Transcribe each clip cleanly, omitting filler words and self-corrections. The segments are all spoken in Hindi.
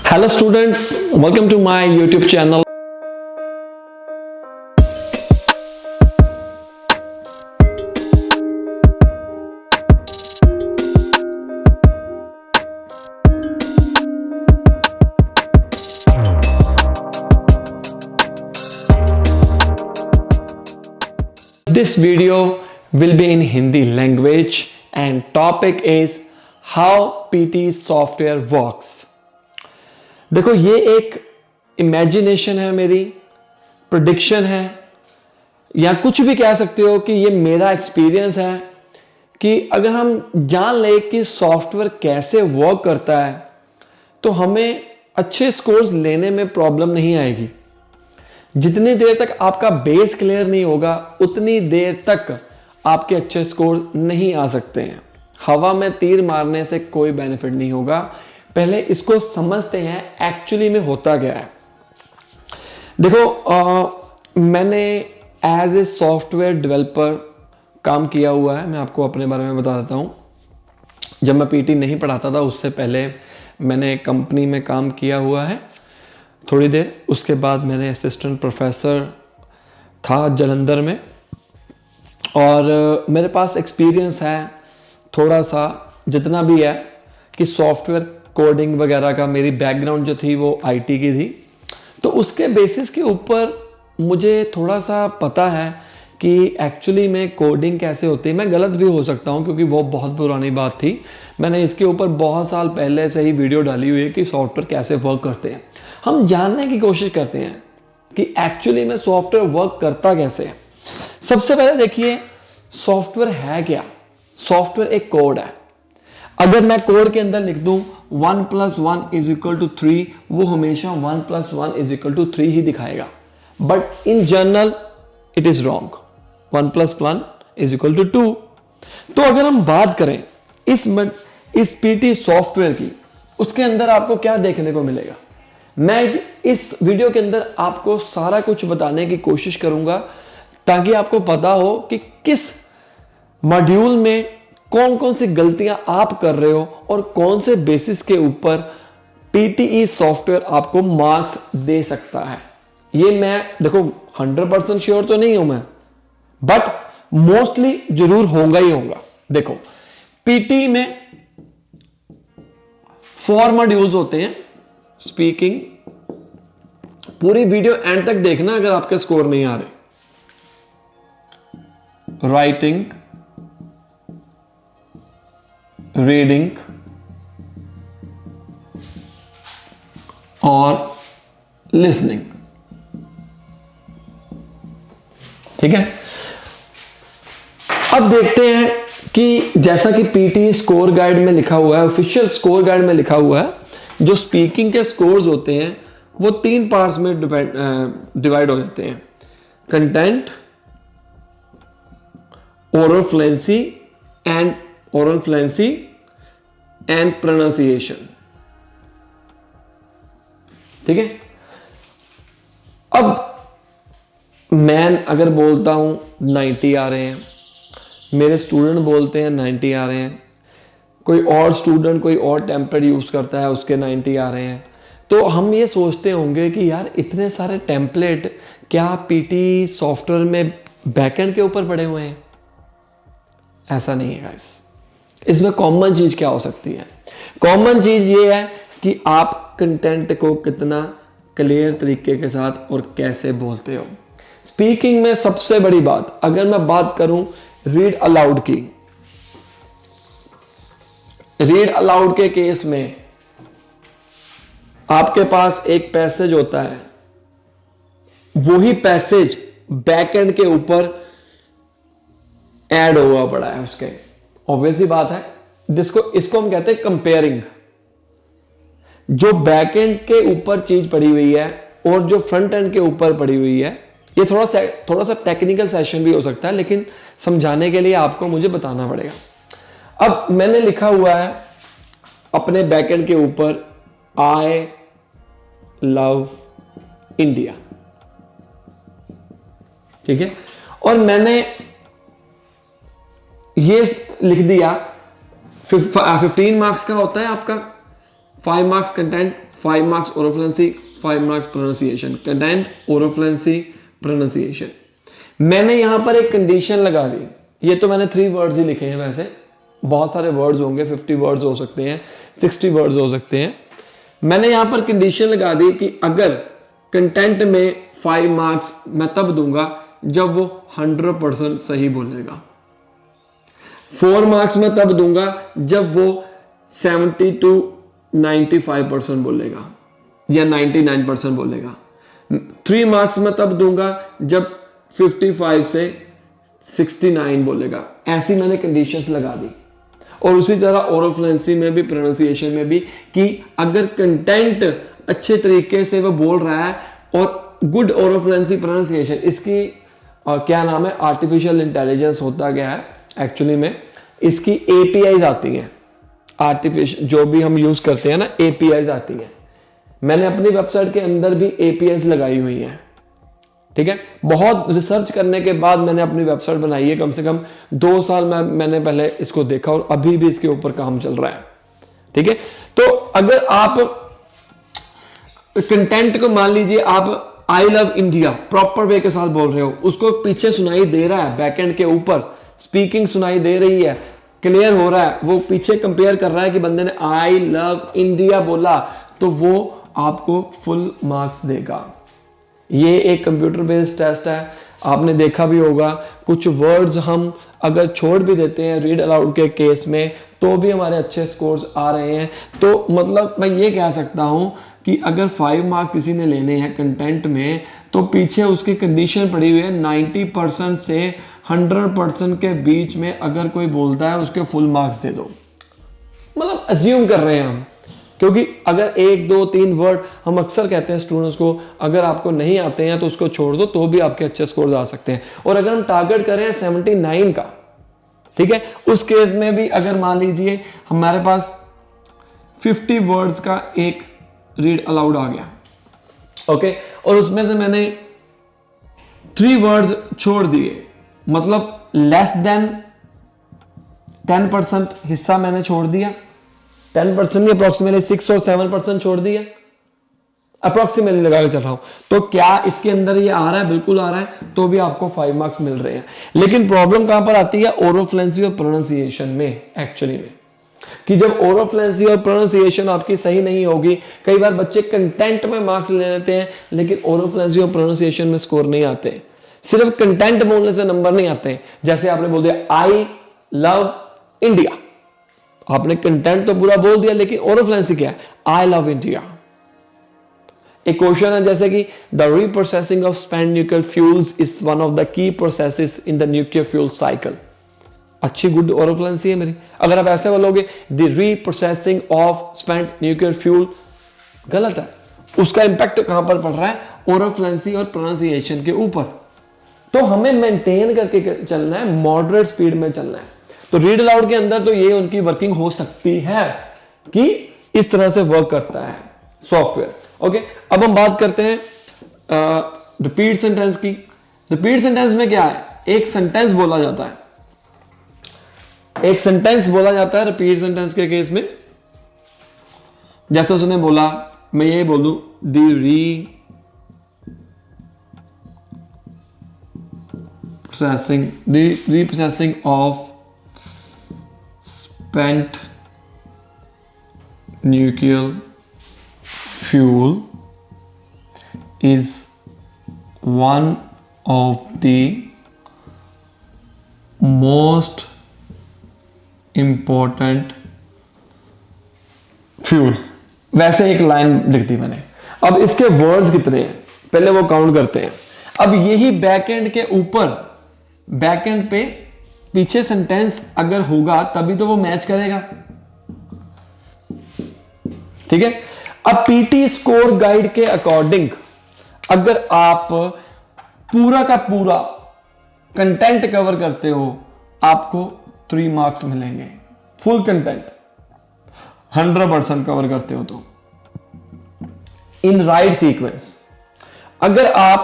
Hello students, welcome to my YouTube channel. This video will be in Hindi language and topic is how PT software works. देखो ये एक इमेजिनेशन है, मेरी प्रेडिक्शन है, या कुछ भी कह सकते हो कि ये मेरा एक्सपीरियंस है कि अगर हम जान ले कि सॉफ्टवेयर कैसे वर्क करता है तो हमें अच्छे स्कोर्स लेने में प्रॉब्लम नहीं आएगी। जितनी देर तक आपका बेस क्लियर नहीं होगा उतनी देर तक आपके अच्छे स्कोर नहीं आ सकते हैं। हवा में तीर मारने से कोई बेनिफिट नहीं होगा। पहले इसको समझते हैं एक्चुअली में होता क्या है। देखो मैंने एज ए सॉफ्टवेयर डेवलपर काम किया हुआ है। मैं आपको अपने बारे में बता देता हूँ। जब मैं पीटी नहीं पढ़ाता था उससे पहले मैंने कंपनी में काम किया हुआ है थोड़ी देर। उसके बाद मैंने असिस्टेंट प्रोफेसर था जालंधर में, और मेरे पास एक्सपीरियंस है थोड़ा सा, जितना भी है, कि सॉफ्टवेयर कोडिंग वगैरह का। मेरी बैकग्राउंड जो थी वो आईटी की थी, तो उसके बेसिस के ऊपर मुझे थोड़ा सा पता है कि एक्चुअली में कोडिंग कैसे होती है। मैं गलत भी हो सकता हूँ क्योंकि वो बहुत पुरानी बात थी। मैंने इसके ऊपर बहुत साल पहले से ही वीडियो डाली हुई है कि सॉफ्टवेयर कैसे वर्क करते हैं। हम जानने की कोशिश करते हैं कि एक्चुअली में सॉफ्टवेयर वर्क करता कैसे है। सबसे पहले देखिए सॉफ्टवेयर है क्या। सॉफ्टवेयर एक कोड है। अगर मैं कोड के अंदर लिख दूं 1 + 1 = 3, वो हमेशा 1 + 1 = 3 ही दिखाएगा। But in general it is wrong. 1 + 1 = 2। तो अगर हम बात करें इस पीटी सॉफ्टवेयर की, उसके अंदर आपको क्या देखने को मिलेगा। मैं इस वीडियो के अंदर आपको सारा कुछ बताने की कोशिश करूंगा ताकि आपको पता हो कि किस मॉड्यूल में कौन कौन सी गलतियां आप कर रहे हो और कौन से बेसिस के ऊपर पीटीई सॉफ्टवेयर आपको मार्क्स दे सकता है। ये मैं देखो 100% श्योर तो नहीं हूं मैं, बट मोस्टली जरूर होगा ही होगा। देखो पीटी में 4 मॉड्यूल्स होते हैं। स्पीकिंग, पूरी वीडियो एंड तक देखना अगर आपके स्कोर नहीं आ रहे। राइटिंग, रीडिंग और लिसनिंग। ठीक है, अब देखते हैं कि जैसा कि पीटी स्कोर गाइड में लिखा हुआ है, ऑफिशियल स्कोर गाइड में लिखा हुआ है, जो स्पीकिंग के स्कोर्स होते हैं वो 3 पार्ट्स में डिवाइड हो जाते हैं। Content, oral fluency and pronunciation. ठीक है, अब मैं अगर बोलता हूं 90 आ रहे हैं, मेरे स्टूडेंट बोलते हैं 90 आ रहे हैं, कोई और स्टूडेंट कोई और टेम्पलेट यूज करता है उसके 90 आ रहे हैं, तो हम ये सोचते होंगे कि यार इतने सारे टेम्पलेट क्या पीटी सॉफ्टवेयर में बैकएंड के ऊपर पड़े हुए हैं। ऐसा नहीं है गाइस। इसमें कॉमन चीज क्या हो सकती है। कॉमन चीज ये है कि आप कंटेंट को कितना क्लियर तरीके के साथ और कैसे बोलते हो। स्पीकिंग में सबसे बड़ी बात, अगर मैं बात करूं रीड अलाउड की, रीड अलाउड के केस में आपके पास एक पैसेज होता है, वही पैसेज बैकएंड के ऊपर ऐड हुआ पड़ा है उसके। ऑब्वियस ही बात है, इसको हम कहते हैं कंपेयरिंग। जो बैकएंड के ऊपर चीज पड़ी हुई है और जो फ्रंट एंड के ऊपर पड़ी हुई है, ये थोड़ा सा टेक्निकल सेशन भी हो सकता है, लेकिन समझाने के लिए आपको मुझे बताना पड़ेगा। अब मैंने लिखा हुआ है अपने बैकएंड के ऊपर आई लव इंडिया। ठीक है, और मैंने ये लिख दिया 15 मार्क्स का होता है आपका 5 marks content, 5 marks oral fluency, 5 marks pronunciation. Content, oral fluency, pronunciation. मैंने यहां पर एक कंडीशन लगा दी, ये तो मैंने 3 वर्ड्स ही लिखे हैं, वैसे बहुत सारे वर्ड्स होंगे, 50 वर्ड्स हो सकते हैं, 60 वर्ड्स हो सकते हैं। मैंने यहां पर कंडीशन लगा दी कि अगर कंटेंट में 5 मार्क्स मैं तब दूंगा जब वो 100% सही बोलेगा, 4 मार्क्स मैं तब दूंगा जब वो 70 to 95% बोलेगा या 99% बोलेगा, 3 मार्क्स मैं तब दूंगा जब 55 से 69 बोलेगा। ऐसी मैंने कंडीशंस लगा दी। और उसी तरह ओरोफ्लुएंसी में भी, प्रोनाउंसिएशन में भी, कि अगर कंटेंट अच्छे तरीके से वो बोल रहा है और गुड ओरोफ्लुएंसी प्रोनाउंसिएशन, इसकी क्या नाम है, आर्टिफिशियल इंटेलिजेंस होता गया है एक्चुअली में, इसकी एपीआईज आती हैं, आर्टिफिशियल जो भी हम यूज करते हैं ना, एपीआईज आती हैं। मैंने अपनी वेबसाइट के अंदर भी एपीआईज लगाई हुई हैं, ठीक है। बहुत रिसर्च करने के बाद मैंने अपनी वेबसाइट बनाई है, कम से कम 2 साल मैंने पहले इसको देखा और अभी भी इसके ऊपर काम चल रहा है, ठीक है। तो अगर आप कंटेंट को, मान लीजिए आप I love India proper way के साथ बोल रहे हो, उसको पीछे सुनाई दे रहा है, बैकएंड के ऊपर स्पीकिंग सुनाई दे रही है, क्लियर हो रहा है, वो पीछे कंपेयर कर रहा है कि बंदे ने आई लव इंडिया बोला, तो वो आपको फुल मार्क्स देगा। ये एक कंप्यूटर बेस्ड टेस्ट है, आपने देखा भी होगा। कुछ वर्ड्स हम अगर छोड़ भी देते हैं रीड अलाउड के केस में, तो भी हमारे अच्छे स्कोर्स आ रहे हैं। तो मतलब मैं ये कह सकता हूं कि अगर 5 मार्क्स किसी ने लेने हैं कंटेंट में, तो पीछे उसकी कंडीशन पड़ी हुई है 90% से 100% के बीच में अगर कोई बोलता है उसके फुल मार्क्स दे दो। मतलब अज्यूम कर रहे हैं हम, क्योंकि अगर 1 2 3 वर्ड हम अक्सर कहते हैं स्टूडेंट्स को, अगर आपको नहीं आते हैं तो उसको छोड़ दो, तो भी आपके अच्छे स्कोर आ सकते हैं। और अगर हम टारगेट करें 79 का, ठीक है, उस केस में भी अगर मान लीजिए हमारे पास 50 वर्ड्स का एक रीड अलाउड आ गया, ओके, और उसमें से मैंने 3 वर्ड्स छोड़ दिए, मतलब लेस देन 10% हिस्सा मैंने छोड़ दिया, 10% नहीं, अप्रोक्सीमेटली 6 और 7% छोड़ दिया, अप्रोक्सीमेटली लगा के चल रहा हूं। तो क्या इसके अंदर ये आ रहा है? बिल्कुल आ रहा है, तो भी आपको 5 मार्क्स मिल रहे हैं। लेकिन प्रॉब्लम कहां पर आती है? ओरोफ्लुएंसी और प्रोनाउंसिएशन में, एक्चुअली में, कि जब ओरोफ्लुएंसी और प्रोनाउंसिएशन आपकी सही नहीं होगी, कई बार बच्चे कंटेंट में मार्क्स ले लेते हैं लेकिन ओरोफ्लुएंसी और प्रोनाउंसिएशन में स्कोर नहीं आते। सिर्फ कंटेंट बोलने से नंबर नहीं आते। जैसे आपने बोल दिया आई लव इंडिया, आपने कंटेंट तो पूरा बोल दिया, लेकिन ओरोफ्लुएंसी क्या है? I love India. एक क्वेश्चन है जैसे कि the reprocessing of spent nuclear fuels is one of the key processes in the nuclear fuel cycle. अच्छी गुड ओरोफ्लुएंसी है मेरी। अगर आप ऐसे बोलोगे the reprocessing of spent nuclear fuel, गलत है। उसका इंपैक्ट कहां पर पड़ रहा है? ओरोफ्लुएंसी और प्रोनाउंसिएशन के ऊपर। तो हमें मेंटेन करके चलना है, मॉडरेट स्पीड में चलना है। तो रीड अलाउड के अंदर तो ये उनकी वर्किंग हो सकती है कि इस तरह से वर्क करता है सॉफ्टवेयर। ओके, अब हम बात करते हैं रिपीट सेंटेंस की। रिपीट सेंटेंस में क्या है? एक सेंटेंस बोला जाता है, एक सेंटेंस बोला जाता है रिपीट सेंटेंस के केस में। जैसे उसने बोला, मैं ये बोलूं the reprocessing of spent nuclear fuel is one of the most important fuel। वैसे एक लाइन लिख दी मैंने। अब इसके वर्ड्स कितने हैं पहले वो काउंट करते हैं। अब यही बैकएंड के ऊपर, बैकएंड पे पीछे सेंटेंस अगर होगा तभी तो वो मैच करेगा, ठीक है। अब पीटी स्कोर गाइड के अकॉर्डिंग अगर आप पूरा का पूरा कंटेंट कवर करते हो, आपको 3 मार्क्स मिलेंगे। फुल कंटेंट 100% कवर करते हो तो इन राइट सीक्वेंस। अगर आप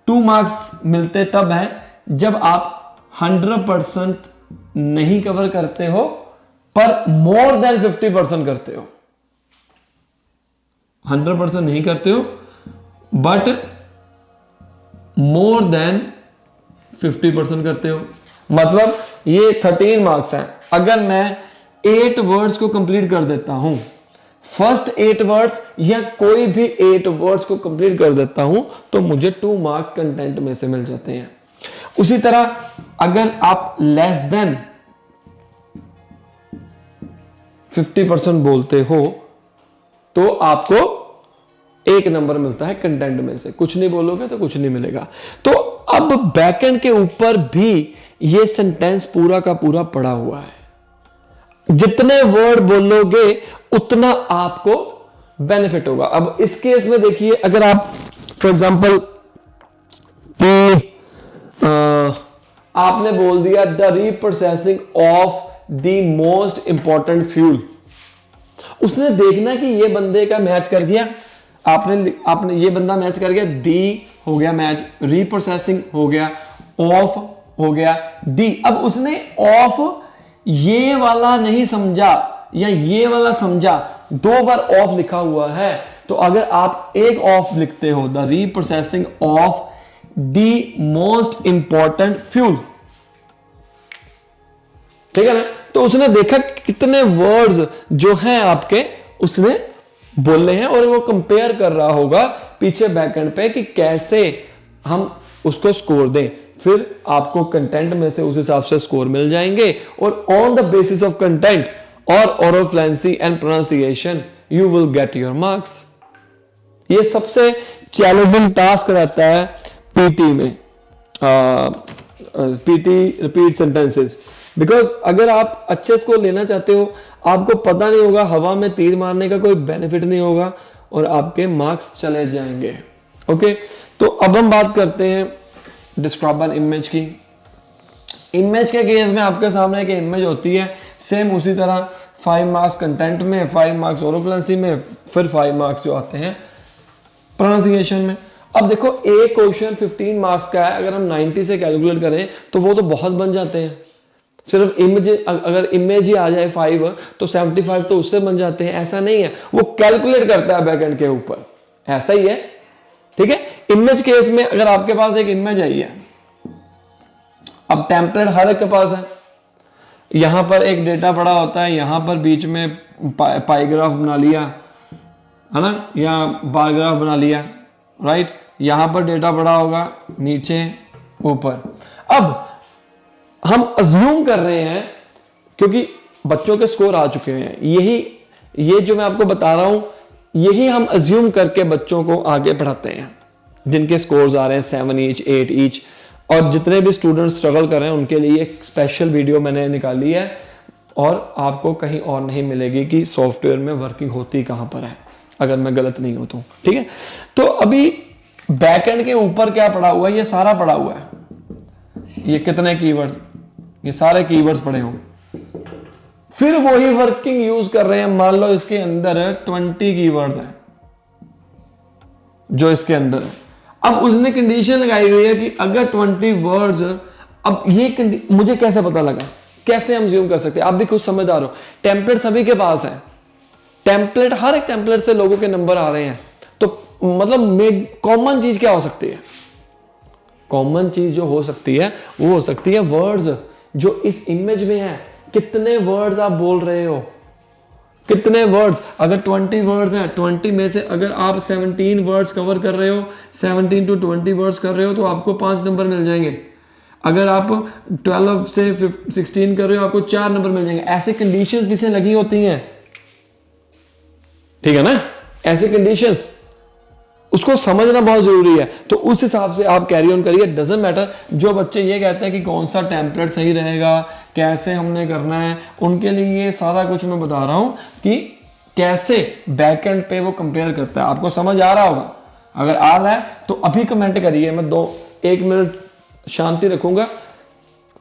2 मार्क्स मिलते तब है जब आप 100% नहीं कवर करते हो पर मोर देन 50% करते हो। 100% नहीं करते हो, बट मोर देन 50% करते हो। मतलब ये 13 मार्क्स हैं। अगर मैं 8 वर्ड्स को कंप्लीट कर देता हूं, फर्स्ट 8 वर्ड्स या कोई भी 8 वर्ड्स को कंप्लीट कर देता हूं, तो मुझे 2 मार्क कंटेंट में से मिल जाते हैं। उसी तरह अगर आप लेस देन 50% बोलते हो तो आपको 1 नंबर मिलता है कंटेंट में से। कुछ नहीं बोलोगे तो कुछ नहीं मिलेगा। तो अब बैकएंड के ऊपर भी ये सेंटेंस पूरा का पूरा पड़ा हुआ है। जितने वर्ड बोलोगे उतना आपको बेनिफिट होगा। अब इस केस में देखिए, अगर आप फॉर एग्जांपल आपने बोल दिया the reprocessing of the most important fuel, उसने देखना कि ये बंदे का मैच कर गया। आपने ये बंदा मैच कर गया, दी हो गया मैच, रीप्रोसेसिंग हो गया, ऑफ हो गया, डी। अब उसने ऑफ ये वाला नहीं समझा या ये वाला समझा, 2 बार ऑफ लिखा हुआ है। तो अगर आप एक ऑफ लिखते हो, the reprocessing of the most important fuel, ठीक है ना, तो उसने देखा कितने वर्ड्स जो हैं आपके उसने बोलने हैं और वो कंपेयर कर रहा होगा पीछे बैकएंड पे कि कैसे हम उसको स्कोर दें। फिर आपको कंटेंट में से उस हिसाब से स्कोर मिल जाएंगे और on the basis of content और oral fluency and pronunciation you will get your marks. ये सबसे चैलेंजिंग टास्क रहता है पीटी में, पीटी रिपीट सेंटेंसेस। बिकॉज अगर आप अच्छे स्कोर लेना चाहते हो, आपको पता नहीं होगा, हवा में तीर मारने का कोई बेनिफिट नहीं होगा और आपके मार्क्स चले जाएंगे। ओके, तो अब हम बात करते हैं डिस्क्राइब एन इमेज की। इमेज के केस में आपके सामने एक इमेज होती है, सेम उसी तरह 5 मार्क्स कंटेंट में, 5 मार्क्स ओरल फ्लुएंसी में, फिर 5 मार्क्स जो आते हैं प्रोनाउंसिएशन में। अब देखो एक क्वेश्चन 15 मार्क्स का है, अगर हम 90 से कैलकुलेट करें तो वो तो बहुत बन जाते हैं। सिर्फ इमेज, अगर इमेज ही आ जाए 5 तो 75 तो उससे बन जाते हैं। ऐसा नहीं है, वो कैलकुलेट करता है बैकएंड के ऊपर, ऐसा ही है। ठीक है, इमेज केस में अगर आपके पास एक इमेज आई है, अब टेम्पलेट हर एक के पास है, यहां पर एक डेटा पड़ा होता है, यहां पर बीच में पाईग्राफ बना लिया है ना, या बार ग्राफ बना लिया, राइट। यहां पर डेटा पड़ा होगा, नीचे ऊपर। अब हम अज्यूम कर रहे हैं, क्योंकि बच्चों के स्कोर आ चुके हैं, ये जो मैं आपको बता रहा हूं, यही हम अज्यूम करके बच्चों को आगे पढ़ाते हैं जिनके स्कोर्स आ रहे हैं 7 ईच 8 ईच। और जितने भी स्टूडेंट्स स्ट्रगल कर रहे हैं उनके लिए एक स्पेशल वीडियो मैंने निकाली है और आपको कहीं और नहीं मिलेगी कि सॉफ्टवेयर में वर्किंग होती कहां पर है, अगर मैं गलत नहीं हूं तो। ठीक है, तो अभी बैकएंड के ऊपर क्या पड़ा हुआ है, ये सारा पड़ा हुआ है। ये कितने कीवर्ड्स, ये सारे कीवर्ड्स पड़े होंगे, फिर वही वर्किंग यूज कर रहे हैं। मान लो इसके अंदर 20 कीवर्ड्स हैं जो इसके अंदर है। अब उसने कंडीशन लगाई हुई है कि अगर 20 वर्ड्स, अब ये मुझे कैसे पता लगा, कैसे हम ज्यूम कर सकते हैं, आप भी कुछ समझदार हो। टेम्पलेट सभी के पास है, टेम्पलेट, हर एक टेम्पलेट से लोगों के नंबर आ रहे हैं। तो मतलब कॉमन चीज क्या हो सकती है? कॉमन चीज जो हो सकती है वो हो सकती है वर्ड्स जो इस इमेज में है। कितने वर्ड्स आप बोल रहे हो, कितने वर्ड्स। अगर 20 वर्ड्स हैं, 20 में से अगर आप 17 वर्ड्स कवर कर रहे हो, 17 to 20 वर्ड्स कर रहे हो, तो आपको 5 नंबर मिल जाएंगे। अगर आप 12 से 16 कर रहे हो, आपको 4 नंबर मिल जाएंगे। ऐसे कंडीशंस पीछे लगी होती हैं, ठीक है ना, ऐसे कंडीशंस, उसको समझना बहुत जरूरी है। तो उस हिसाब से आप कैरी ऑन करिए, डजंट मैटर। जो बच्चे ये कहते हैं कि कौन सा टेम्पलेट सही रहेगा, कैसे हमने करना है, उनके लिए ये सारा कुछ मैं बता रहा हूं कि कैसे बैकएंड पे वो कंपेयर करता है। आपको समझ आ रहा होगा, अगर आ रहा है तो अभी कमेंट करिए। मैं 1 मिनट शांति रखूंगा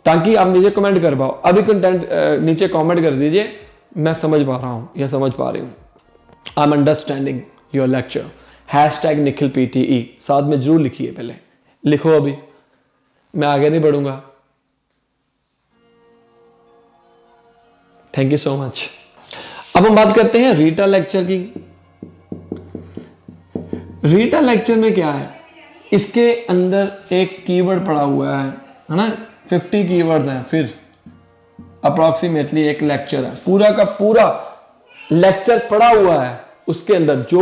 ताकि आप नीचे कमेंट कर पाओ। अभी कंटेंट नीचे कमेंट कर दीजिए, मैं समझ पा रहा हूं या समझ पा रही हूं, I am understanding your lecture. #Nikhil PTE साथ में जरूर लिखिए, पहले लिखो, अभी मैं आगे नहीं बढ़ूंगा। Thank you so much. अब हम बात करते हैं रीटा लेक्चर की। रीटा लेक्चर में क्या है, इसके अंदर एक कीवर्ड पड़ा हुआ है ना, 50 कीवर्ड्स हैं, फिर अप्रॉक्सीमेटली एक लेक्चर है, पूरा का पूरा लेक्चर पड़ा हुआ है, उसके अंदर जो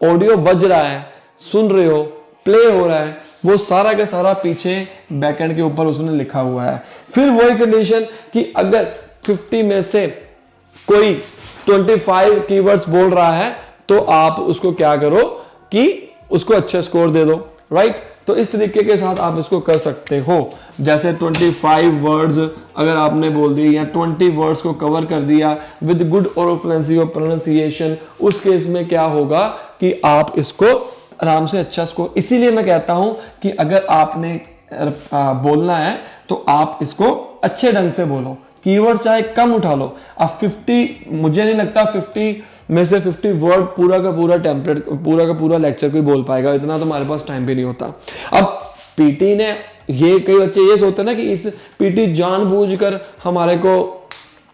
ऑडियो बज रहा है, सुन रहे हो, प्ले हो रहा है, वो सारा का सारा पीछे बैकएंड के ऊपर उसने लिखा हुआ है। फिर वही कंडीशन कि अगर 50 में से कोई 25 कीवर्ड्स बोल रहा है तो आप उसको क्या करो कि उसको अच्छा स्कोर दे दो, राइट। तो इस तरीके के साथ आप इसको कर सकते हो। जैसे 25 वर्ड्स अगर आपने बोल दिए या 20 वर्ड्स को कवर कर दिया विद गुड ओरल फ्लुएंसी और प्रोनाउंसिएशन, उस केस में क्या होगा कि आप इसको आराम से अच्छा स्कोर। इसीलिए मैं कहता हूं कि अगर आपने बोलना है तो आप इसको अच्छे ढंग से बोलो, कीवर्ड चाहे कम उठा लो। अब 50, मुझे नहीं लगता 50 में से 50 वर्ड पूरा का पूरा टेम्पलेट, पूरा का पूरा लेक्चर कोई बोल पाएगा, इतना तो हमारे पास टाइम भी नहीं होता। अब पीटी ने, ये कई बच्चे ये सोचते हैं ना कि इस पीटी जानबूझकर हमारे को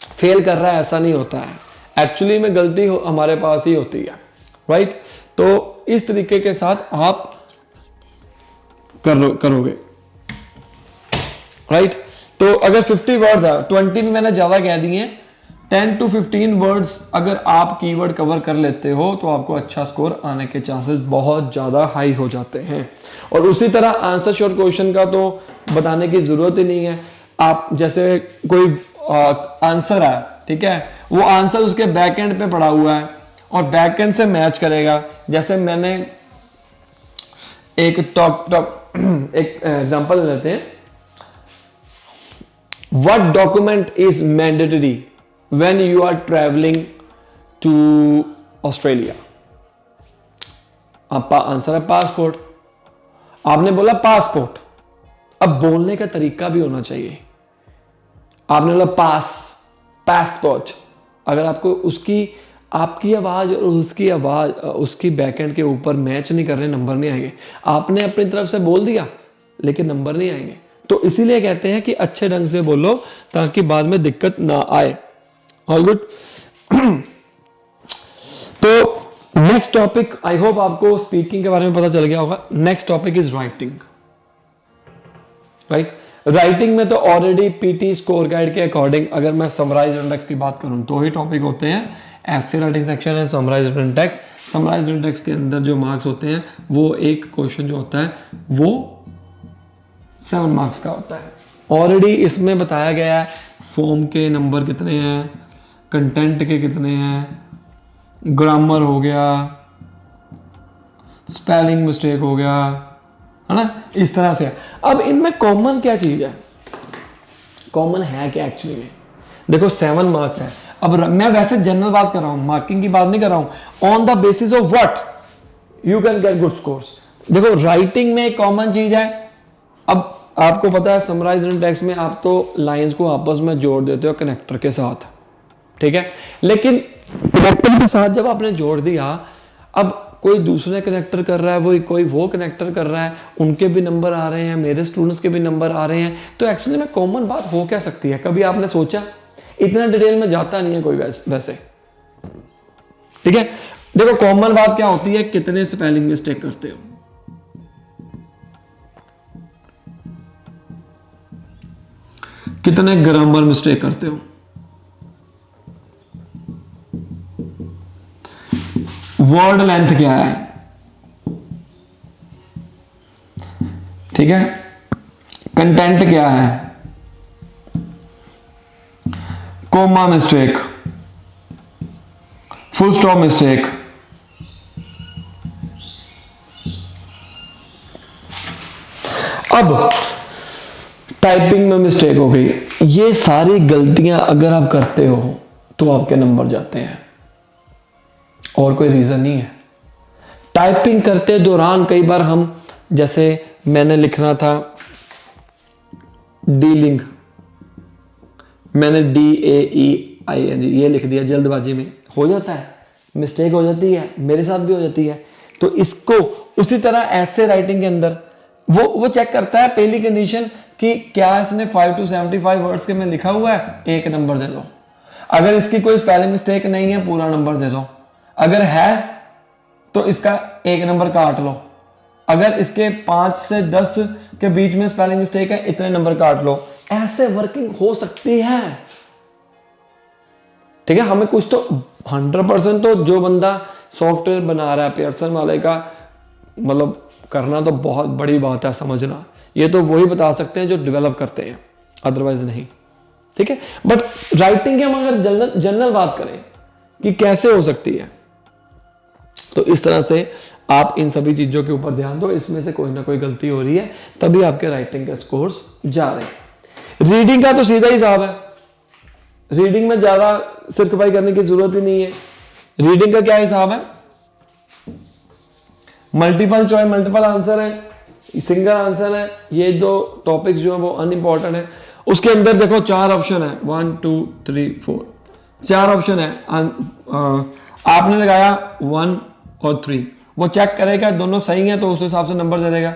फेल कर रहा है, ऐसा नहीं होता है। एक्चुअली में गलती हमारे पास ही होती है, राइट। तो इस तरीके के साथ आप करोगे, राइट। तो अगर 50 वर्ड्स है, 20 में मैंने ज्यादा कह दिए, 10 to 15 वर्ड्स अगर आप कीवर्ड कवर कर लेते हो तो आपको अच्छा स्कोर आने के चांसेस बहुत ज्यादा हाई हो जाते हैं। और उसी तरह आंसर शॉर्ट क्वेश्चन का तो बताने की जरूरत ही नहीं है। आप जैसे कोई आंसर है, ठीक है, वो आंसर उसके बैक एंड पे पड़ा हुआ है और बैक एंड से मैच करेगा। जैसे मैंने एक एक एग्जांपल लेते हैं, what document is mandatory when you are traveling to Australia? आपका आंसर है पासपोर्ट। आपने बोला पासपोर्ट, अब बोलने का तरीका भी होना चाहिए। आपने बोला पासपोर्ट, अगर आपको उसकी आपकी आवाज और उसकी आवाज उसकी बैकएंड के ऊपर मैच नहीं कर रहे, नंबर नहीं आएंगे। आपने अपनी तरफ से बोल दिया लेकिन नंबर नहीं आएंगे। तो इसीलिए कहते हैं कि अच्छे ढंग से बोलो ताकि बाद में दिक्कत ना आए। All good. तो नेक्स्ट टॉपिक, आई होप आपको स्पीकिंग के बारे में पता चल गया होगा। Next topic is writing, right. Writing में तो ऑलरेडी पीटी स्कोर गाइड के अकॉर्डिंग अगर मैं समराइज्ड इंडेक्स की बात करूं, दो ही टॉपिक होते हैं, ऐसे राइटिंग सेक्शन है, समराइज्ड इंडेक्स। समराइज्ड इंडेक्स के अंदर जो मार्क्स होते हैं वो एक क्वेश्चन जो होता है वो 7 मार्क्स का होता है। ऑलरेडी इसमें बताया गया है फॉर्म के नंबर कितने हैं, कंटेंट के कितने हैं, ग्रामर हो गया, स्पेलिंग मिस्टेक हो गया, है ना, इस तरह से। अब इनमें कॉमन क्या चीज है, कॉमन है क्या एक्चुअली में? देखो 7 मार्क्स है। अब मैं वैसे जनरल बात कर रहा हूं, मार्किंग की बात नहीं कर रहा हूं। On the basis of what you can get good scores. देखो राइटिंग में एक कॉमन चीज है। अब आपको पता है समराइज्ड इंडेक्स में आप तो लाइंस को आपस में जोड़ देते हो कनेक्टर के साथ, ठीक है, लेकिन कनेक्टर के साथ जब आपने जोड़ दिया, अब कोई दूसरे कनेक्टर कर रहा है, वो कोई वो कनेक्टर कर रहा है, उनके भी नंबर आ रहे हैं, मेरे स्टूडेंट्स के भी नंबर आ रहे हैं, तो एक्चुअली में कॉमन बात हो क्या सकती है? कभी आपने सोचा? इतना डिटेल में जाता नहीं है कोई वैसे, ठीक है। देखो कॉमन बात क्या होती है, कितने स्पेलिंग मिस्टेक करते हो, कितने ग्रामर मिस्टेक करते हो, वर्ड लेंथ क्या है, ठीक है, कंटेंट क्या है, comma mistake, full stop mistake, अब टाइपिंग में मिस्टेक हो गई। ये सारी गलतियां अगर आप करते हो तो आपके नंबर जाते हैं, और कोई रीजन नहीं है। टाइपिंग करते दौरान कई बार हम, जैसे मैंने लिखना था डीलिंग, मैंने DAEING ये लिख दिया जल्दबाजी में, हो जाता है, मिस्टेक हो जाती है, मेरे साथ भी हो जाती है। तो इसको उसी तरह ऐसे राइटिंग के अंदर वो चेक करता है पहली कंडीशन कि क्या इसने 5 to 75 वर्ड्स के में लिखा हुआ है, 1 नंबर दे दो। अगर इसकी कोई स्पेलिंग मिस्टेक नहीं है, पूरा नंबर दे दो। अगर है तो इसका 1 नंबर काट लो, अगर इसके 5 से 10 के बीच में स्पेलिंग मिस्टेक है इतने नंबर काट लो। ऐसे वर्किंग हो सकती है, ठीक है। हमें कुछ तो 100% तो जो बंदा सॉफ्टवेयर बना रहा है पियर्सन वाले का, मतलब करना तो बहुत बड़ी बात है समझना, ये तो वही बता सकते हैं जो डेवलप करते हैं, अदरवाइज नहीं, ठीक है। बट राइटिंग की हम अगर जनरल बात करें कि कैसे हो सकती है, तो इस तरह से आप इन सभी चीजों के ऊपर ध्यान दो, इसमें से कोई ना कोई गलती हो रही है तभी आपके राइटिंग के स्कोर्स जा रहे हैं। रीडिंग का तो सीधा हिसाब है, रीडिंग में ज्यादा सिर खपाई करने की जरूरत ही नहीं है। रीडिंग का क्या हिसाब है, मल्टीपल चॉइस मल्टीपल आंसर है, सिंगल आंसर है, ये 2 टॉपिक्स जो है वो अनइंपॉर्टेंट है। उसके अंदर देखो 4 ऑप्शन है, 1 2 3 4, 4 ऑप्शन है। आपने लगाया 1 और 3, वो चेक करेगा दोनों सही है तो उस हिसाब से नंबर दे देगा।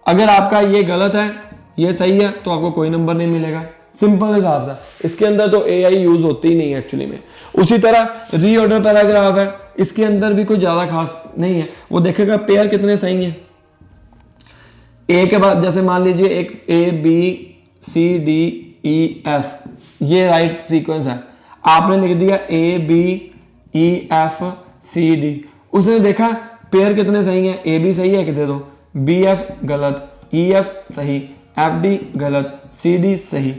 अगर आपका ये गलत है ये सही है तो आपको कोई नंबर नहीं मिलेगा, सिंपल हिसाब से। इसके अंदर तो एआई यूज होती ही नहीं है एक्चुअली में। उसी तरह रीऑर्डर पैराग्राफ है, इसके अंदर भी कोई ज्यादा खास नहीं है, वो देखेगा पेयर कितने सही हैं। ए के बाद जैसे मान लीजिए एक ABCDEF, ये राइट सीक्वेंस है, आपने लिख दिया ABEFCD, उसने देखा पेयर कितने सही हैं, AB सही है कि दे दो, BF गलत, EF सही, FD गलत, CD सही,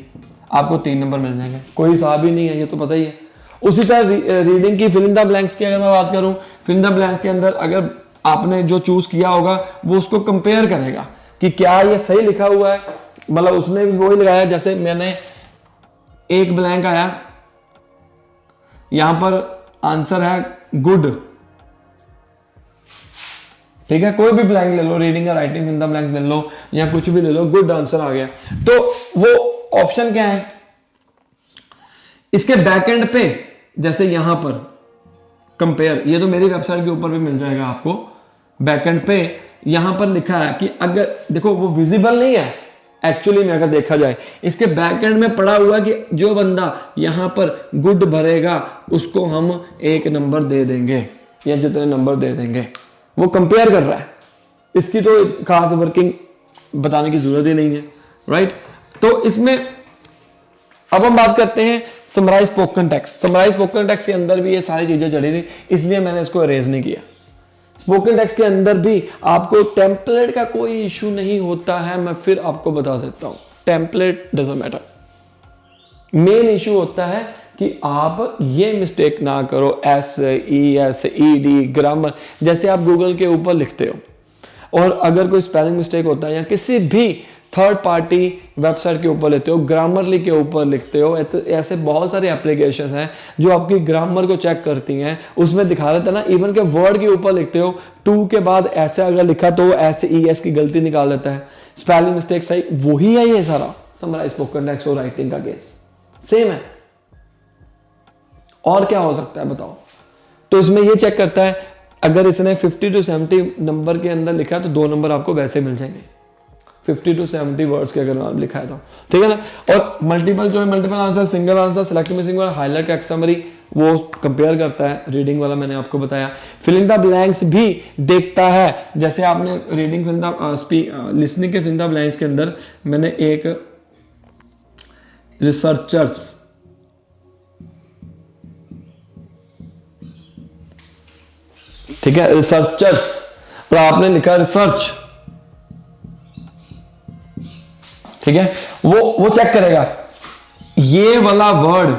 आपको 3 नंबर मिल जाएंगे, कोई हिसाब ही नहीं है, ये तो पता ही है। उसी तरह रीडिंग की फिल इन द ब्लैंक्स की अगर मैं बात करूं, फिल इन द ब्लैंक्स के अंदर अगर आपने जो चूज किया होगा वो उसको कंपेयर करेगा कि क्या ये सही लिखा हुआ है, मतलब उसने भी वही लगाया। जैसे मैंने एक ब्लैंक आया, यहां पर आंसर है गुड, ठीक है, कोई भी ब्लैंक ले लो, रीडिंग या राइटिंग इन द ब्लैंक्स ले लो या कुछ भी ले लो, गुड आंसर आ गया। तो वो ऑप्शन क्या है, इसके बैकएंड पे जैसे यहां पर कंपेयर, ये तो मेरी वेबसाइट के ऊपर भी मिल जाएगा आपको, बैकएंड पे यहां पर लिखा है कि अगर देखो वो विजिबल नहीं है एक्चुअली में, अगर देखा जाए इसके बैकएंड में पड़ा हुआ कि जो बंदा यहां पर गुड भरेगा उसको हम 1 नंबर दे देंगे या जितने नंबर दे देंगे, वो कंपेयर कर रहा है। इसकी तो खास वर्किंग बताने की जरूरत ही नहीं है, राइट। तो इसमें अब हम बात करते हैं summarize spoken text. Summarize spoken text के अंदर भी ये सारी चीजें जड़ी थी, इसलिए मैंने इसको अरेज नहीं किया। स्पोकन टेक्स्ट के अंदर भी आपको टेम्पलेट का कोई इशू नहीं होता है, मैं फिर आपको बता देता हूं, template doesn't matter. Main issue होता है कि आप ये मिस्टेक ना करो, SESED ग्रामर, जैसे आप गूगल के ऊपर लिखते हो और अगर कोई स्पेलिंग मिस्टेक होता है या किसी भी थर्ड पार्टी वेबसाइट के ऊपर लेते हो, ग्रामरली के ऊपर लिखते हो, ऐसे बहुत सारे एप्लीकेशंस हैं जो आपकी ग्रामर को चेक करती हैं, उसमें दिखा देता है ना, इवन के वर्ड के ऊपर लिखते हो, टू के बाद ऐसे अगर लिखा तो SES की गलती निकाल देता है, स्पेलिंग मिस्टेक सही, वही है ये सारा समराइज स्पोकन टेक्स्ट और राइटिंग का केस सेम है। और क्या हो सकता है बताओ। तो इसमें ये चेक करता है अगर इसने 50 to 70 नंबर के अंदर लिखा है तो 2 नंबर आपको वैसे मिल जाएंगे, 50 to 70 वर्ड्स के अगर आप लिखा है तो, ठीक है ना। और मल्टीपल जो है multiple answer, single answer, select missing और हाईलाइट टेक्स्ट समरी वो कंपेयर करता है। रीडिंग वाला मैंने आपको बताया। फिल इन द ब्लैंक्स भी देखता है, जैसे आपने reading fill in the listening के फिल इन द ब्लैंक्स के अंदर मैंने एक रिसर्चर्स, ठीक है, रिसर्चर्स, और आपने लिखा रिसर्च, ठीक है, वो चेक करेगा ये वाला वर्ड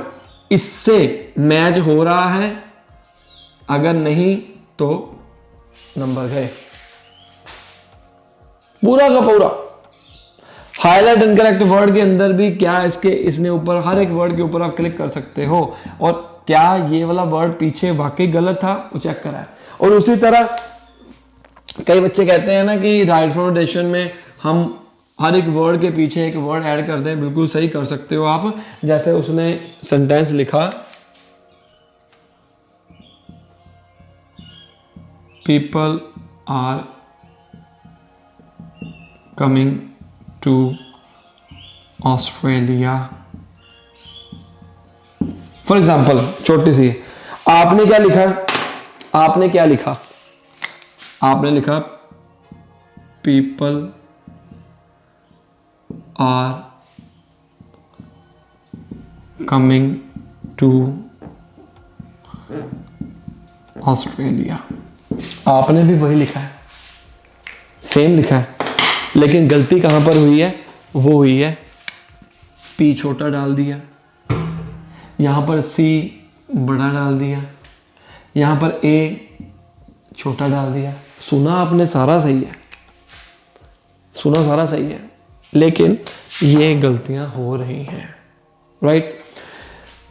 इससे मैच हो रहा है, अगर नहीं तो नंबर गए, पूरा का पूरा। हाईलाइट इनकरेक्ट वर्ड के अंदर भी क्या इसने ऊपर हर एक वर्ड के ऊपर आप क्लिक कर सकते हो और क्या ये वाला वर्ड पीछे वाकई गलत था वो चेक करा है। और उसी तरह कई बच्चे कहते हैं ना कि राइट फाउंडेशन में हम हर एक वर्ड के पीछे एक वर्ड ऐड कर दें, बिल्कुल सही कर सकते हो आप। जैसे उसने सेंटेंस लिखा people are coming to Australia, for example, छोटी सी, आपने क्या लिखा, आपने लिखा people are coming to Australia. आपने भी वही लिखा है, सेम लिखा है, लेकिन गलती कहाँ पर हुई है? वो हुई है पी छोटा डाल दिया, यहाँ पर सी बड़ा डाल दिया, यहाँ पर ए छोटा डाल दिया। सुना आपने सारा सही है, सुना सारा सही है, लेकिन ये गलतियां हो रही हैं, राइट।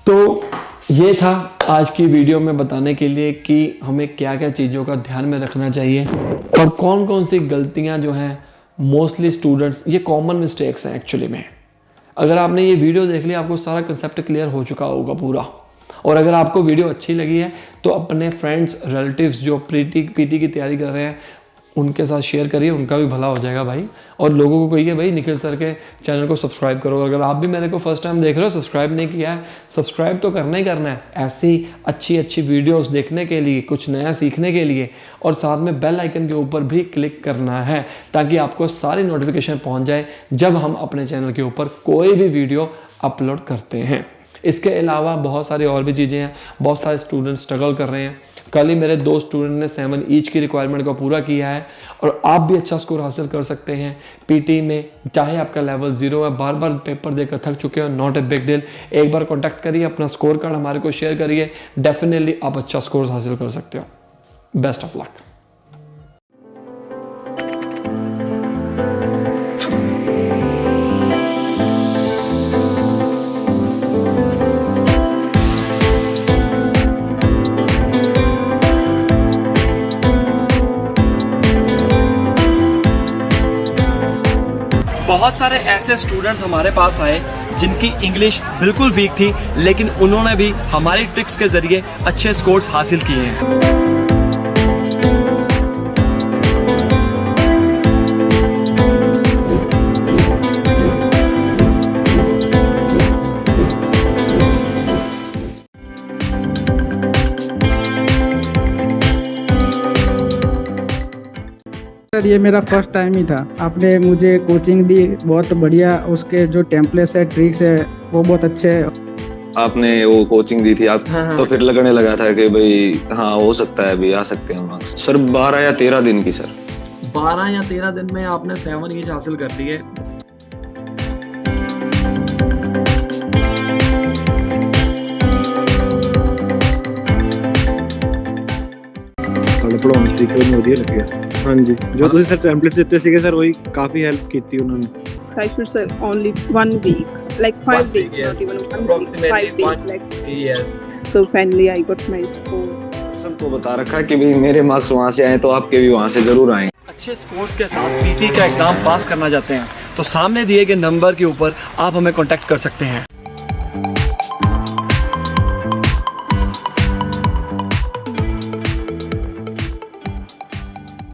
तो ये था आज की वीडियो में बताने के लिए कि हमें क्या क्या चीज़ों का ध्यान में रखना चाहिए और कौन कौन सी गलतियां जो हैं मोस्टली स्टूडेंट्स, ये कॉमन मिस्टेक्स हैं एक्चुअली में। अगर आपने ये वीडियो देख लिया, आपको सारा कंसेप्ट क्लियर हो चुका होगा पूरा। और अगर आपको वीडियो अच्छी लगी है तो अपने फ्रेंड्स, रिलेटिव्स जो पीटी की तैयारी कर रहे हैं उनके साथ शेयर करिए, उनका भी भला हो जाएगा भाई। और लोगों को कहिए भाई निखिल सर के चैनल को सब्सक्राइब करो। अगर आप भी मेरे को फर्स्ट टाइम देख रहे हो, सब्सक्राइब नहीं किया है, सब्सक्राइब तो करना ही करना है ऐसी अच्छी अच्छी वीडियोस देखने के लिए, कुछ नया सीखने के लिए। और साथ में बेल आइकन के ऊपर भी क्लिक करना है ताकि आपको सारी नोटिफिकेशन पहुंच जाए जब हम अपने चैनल के ऊपर कोई भी वीडियो अपलोड करते हैं। इसके अलावा बहुत सारी और भी चीज़ें हैं, बहुत सारे स्टूडेंट स्ट्रगल कर रहे हैं। कल ही मेरे 2 स्टूडेंट ने 7 ईच की रिक्वायरमेंट को पूरा किया है और आप भी अच्छा स्कोर हासिल कर सकते हैं पीटी में। चाहे आपका लेवल 0 है, बार बार पेपर देकर थक चुके हो, नॉट ए बिग डील। एक बार कॉन्टैक्ट करिए, अपना स्कोर कार्ड हमारे को शेयर करिए, डेफिनेटली आप अच्छा स्कोर हासिल कर सकते हो। Best of luck. बहुत सारे ऐसे स्टूडेंट्स हमारे पास आए जिनकी इंग्लिश बिल्कुल वीक थी, लेकिन उन्होंने भी हमारी ट्रिक्स के जरिए अच्छे स्कोर्स हासिल किए हैं। सर ये मेरा फर्स्ट टाइम ही था, आपने मुझे कोचिंग दी बहुत बढ़िया, उसके जो टेम्पलेट्स है, ट्रिक्स है वो बहुत अच्छे है। आपने वो कोचिंग दी थी आप, तो फिर लगने लगा था कि भाई हाँ हो सकता है, अभी आ सकते हैं मार्क्स। सर 12 या 13 दिन की सर। 12 या 13 दिन में आपने 7 ईच हासिल कर लिए। ਪੜਾਉਣ ਦੀ ਤਰੀਕੇ ਮੈਨੂੰ ਵਧੀਆ ਲੱਗਿਆ। ਹਾਂਜੀ, ਜੋ ਤੁਸੀਂ ਸਰ ਟੈਂਪਲੇਟਸ ਦਿੱਤੇ ਸੀਗੇ ਸਰ, ਉਹੀ ਕਾਫੀ ਹੈਲਪ ਕੀਤੀ ਉਹਨਾਂ ਨੇ। So I should say only 1 week, like 5 days, not even 1 week, 5 days, like yes. So finally I got my score. सबको बता रखा कि भाई मेरे मार्क्स वहाँ से आए तो आपके भी वहाँ से जरूर आए। अच्छे स्कोर्स के साथ पीटी का एग्जाम पास करना चाहते हैं तो सामने दिए गए नंबर के ऊपर आप हमें कांटेक्ट कर सकते हैं।